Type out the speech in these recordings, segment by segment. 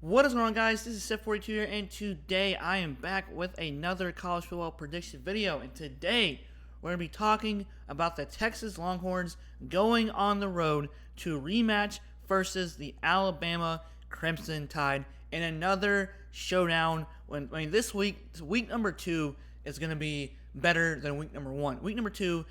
What is going on, guys? This is Seth42 here, and today I am back with another college football prediction video. And today we're going to be talking about the Texas Longhorns going on the road to rematch versus the Alabama Crimson Tide in another showdown. This week number 2 is going to be better than week number 1. Week number 2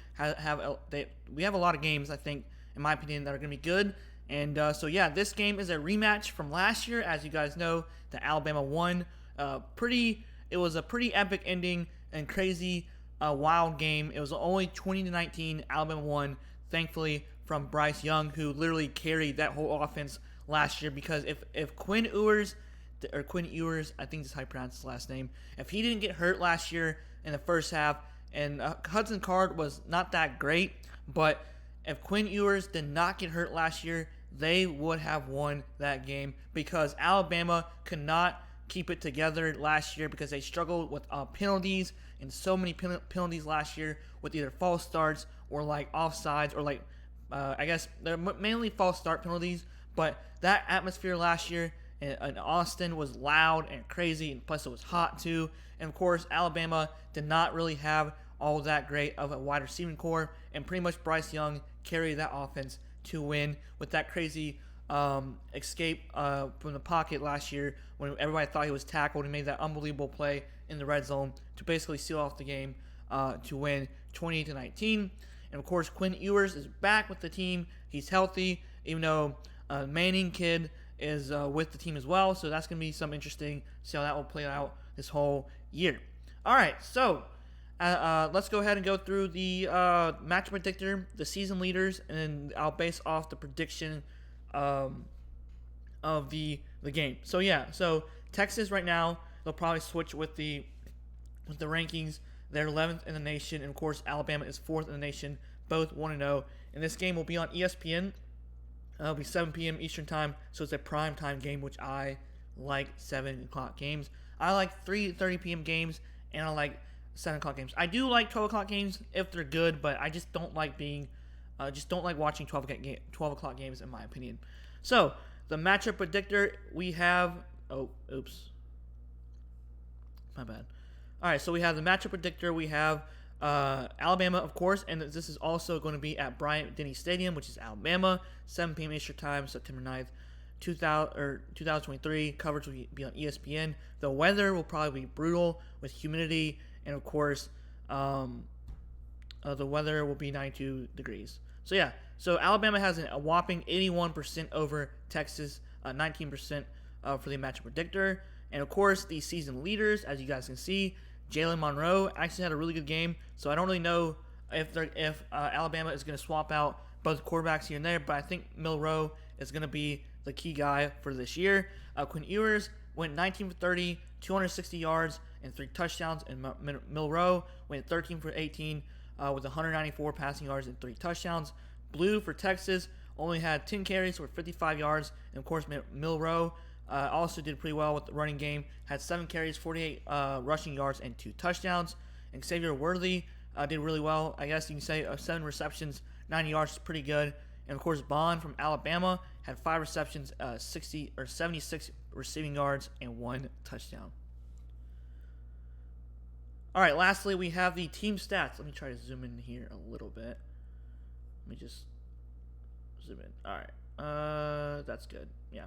we have a lot of games, I think, in my opinion, that are going to be good. And so this game is a rematch from last year. As you guys know, the Alabama won. It was a pretty epic ending and crazy, wild game. It was only 20-19. Alabama won, thankfully, from Bryce Young, who literally carried that whole offense last year. Because if Quinn Ewers, I think that's how you pronounce his last name, if he didn't get hurt last year in the first half, and Hudson Card was not that great, but if Quinn Ewers did not get hurt last year, they would have won that game, because Alabama could not keep it together last year because they struggled with penalties, and so many penalties last year with either false starts or like offsides, or like I guess they're mainly false start penalties. But that atmosphere last year in Austin was loud and crazy, and plus it was hot too. And of course, Alabama did not really have all that great of a wide receiving core, and pretty much Bryce Young carried that offense to win with that crazy escape from the pocket last year when everybody thought he was tackled. He made that unbelievable play in the red zone to basically seal off the game to win 20-19. And of course, Quinn Ewers is back with the team. He's healthy, even though Manning kid is with the team as well. So that's going to be some interesting, see how that will play out this whole year. All right, so let's go ahead and go through the match predictor, the season leaders, and then I'll base off the prediction of the game. So Texas right now, they'll probably switch with the rankings. They're 11th in the nation, and of course Alabama is 4th in the nation, both 1-0. And this game will be on ESPN. It'll be 7 p.m. Eastern time, so it's a prime time game, which I like 7 o'clock games. I like 3:30 p.m. games, and I like 7 o'clock games. I do like 12 o'clock games if they're good, but I just don't like watching 12 o'clock games, in my opinion. So the matchup predictor, we have my bad. All right, so we have the matchup predictor. We have Alabama, of course, and this is also going to be at Bryant-Denny Stadium, which is Alabama, 7 p.m. Eastern time, September 9th. 2023. Coverage will be on ESPN. The weather will probably be brutal with humidity, and of course, the weather will be 92 degrees. So Alabama has a whopping 81% over Texas, 19% for the matchup predictor. And of course, the season leaders, as you guys can see, Jalen Monroe actually had a really good game. So I don't really know if Alabama is going to swap out both quarterbacks here and there, but I think Milroe is going to be the key guy for this year. Quinn Ewers went 19 for 30, 260 yards, and 3 touchdowns. And Milroe went 13 for 18 with 194 passing yards and 3 touchdowns. Blue for Texas only had 10 carries for 55 yards. And of course, Milroe also did pretty well with the running game. Had 7 carries, 48 rushing yards, and 2 touchdowns. And Xavier Worthy did really well. I guess you can say 7 receptions, 90 yards is pretty good. And of course, Bond from Alabama had 5 receptions, 76 receiving yards, and 1 touchdown. All right, lastly, we have the team stats. Let me try to zoom in here a little bit. Let me just zoom in. All right, that's good. Yeah.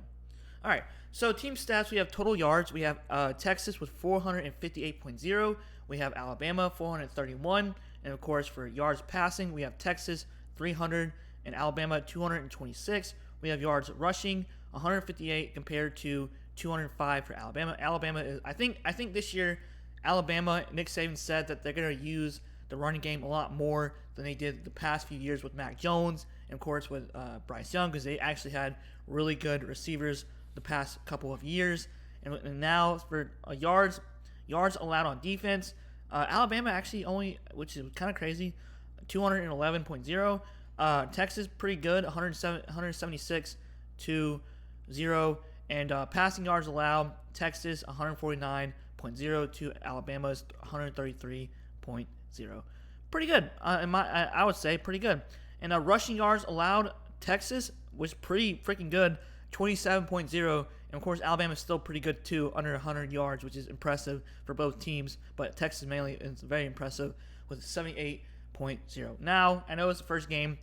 All right, so team stats, we have total yards. We have Texas with 458.0. We have Alabama 431. And of course, for yards passing, we have Texas 300 and Alabama 226. We have yards rushing 158 compared to 205 for Alabama. Alabama is, I think this year, Alabama, Nick Saban said that they're going to use the running game a lot more than they did the past few years with Mac Jones and of course with Bryce Young, because they actually had really good receivers the past couple of years. And now for yards allowed on defense, Alabama actually only, which is kind of crazy, 211.0. Texas pretty good, 176 to 0, and passing yards allowed, Texas 149.0 to Alabama's 133.0. Pretty good, I would say pretty good. And rushing yards allowed, Texas was pretty freaking good, 27.0, And of course, Alabama is still pretty good too, under 100 yards, which is impressive for both teams. But Texas mainly is very impressive with 78.0. Now, I know it's the first game,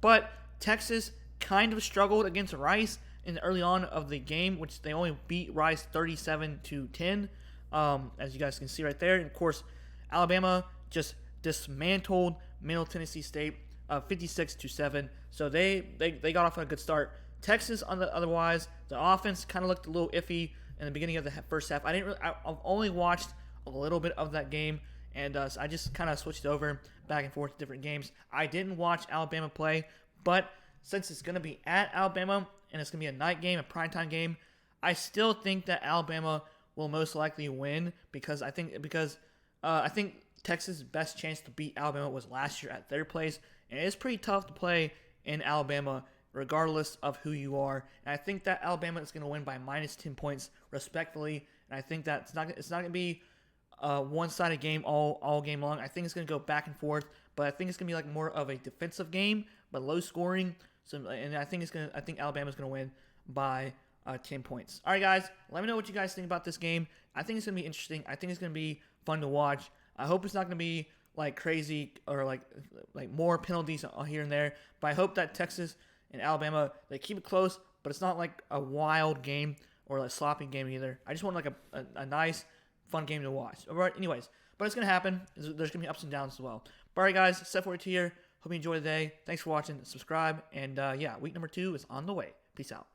but Texas kind of struggled against Rice in the early on of the game, which they only beat Rice 37-10, as you guys can see right there. And of course, Alabama just dismantled Middle Tennessee State 56-7. So they got off on a good start. Texas, otherwise, the offense kind of looked a little iffy in the beginning of the first half. I've only watched a little bit of that game, and so I just kind of switched over back and forth to different games. I didn't watch Alabama play, but since it's going to be at Alabama and it's going to be a night game, a primetime game, I still think that Alabama will most likely win because I think Texas' best chance to beat Alabama was last year at their place, and it's pretty tough to play in Alabama regardless of who you are. And I think that Alabama is going to win by minus 10 points respectfully, and I think that it's not going to be a one-sided game all game long. I think it's going to go back and forth, but I think it's going to be like more of a defensive game, but low scoring. So, and I think Alabama's going to win by 10 points. All right, guys, let me know what you guys think about this game. I think it's going to be interesting. I think it's going to be fun to watch. I hope it's not going to be like crazy or like more penalties here and there, but I hope that Texas and Alabama, they keep it close, but it's not like a wild game or like a sloppy game either. I just want like a nice, fun game to watch. All right, anyways, but it's going to happen. There's going to be ups and downs as well. But all right, guys, Seth42 here. Hope you enjoyed the day. Thanks for watching. Subscribe. And yeah, week number 2 is on the way. Peace out.